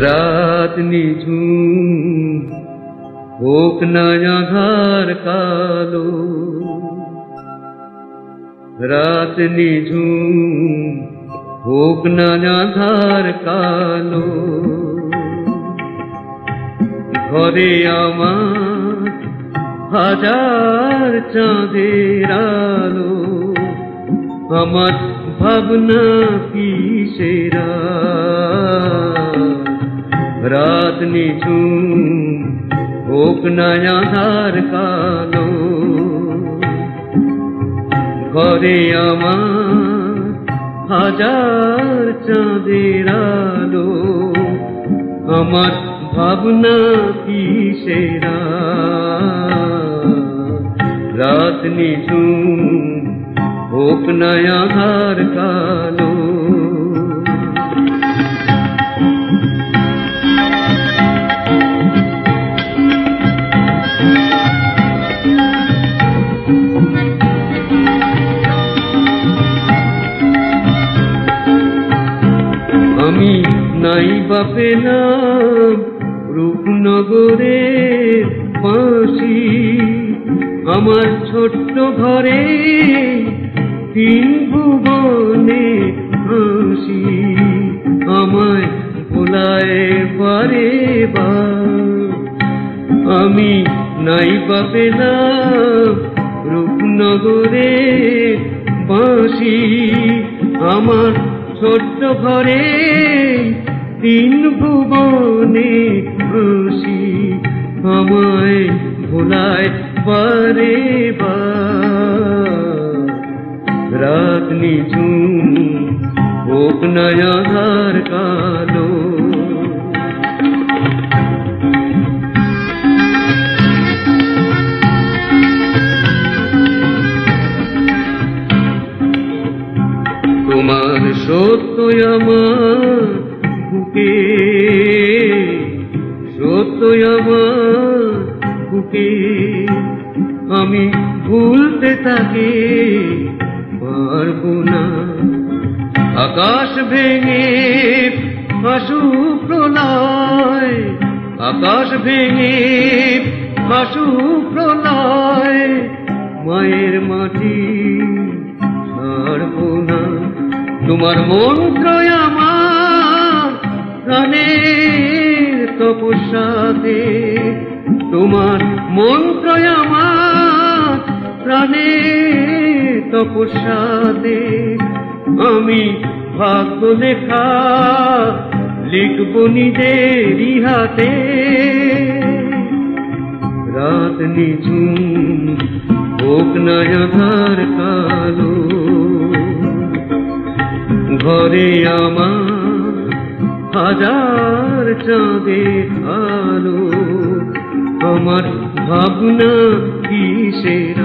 রাত নিঝুম হোক না আঁধার কালো, রাত নিঝুম হোক না আঁধার কালো, ঘরে আমার হাজার চাঁদের আলো, আমার ভাবনা কিসের রাত নিঝুম হোক না আঁধার কালো, ঘরে আমার হাজার চাঁদের আলো, আমার ভাবনা কিসের রাত নিঝুম হোক না আঁধার কালো। আমি নাই বা পেলাম রূপনগরের বাঁশি, আমার ছোট্ট ঘরে তিন ভুবনে হাসি, আমায় ভোলায় পারে বা আমি নাই বা পেলাম রূপনগরের বাঁশি, আমার ছোট্ট ঘরে তিন ভুবনে হাসি, আমায় ভোলায় পারে বা রাত নিঝুম হোক না আঁধার কালো। তোমার সত্য আমার বুকে, সত্য আমার বুকে, আমি ভুলতে তাকে পারবো না। আকাশ ভেঙে আসুক প্রলয়, আকাশ ভেঙে আসুক প্রলয়, মায়ের মাটি ছাড়বো না। তোমার মন্ত্র আমার প্রাণের তপস্যাতে, তোমার মন্ত্র আমার প্রাণের তপস্যাতে, আমি ভাগ্য লেখা লিখব নিজেরই হাতে। রাত নিঝুম হোক না আঁধার কালো, ঘরে আমার হাজার চাঁদের আলো, আমার ভাবনা কিসের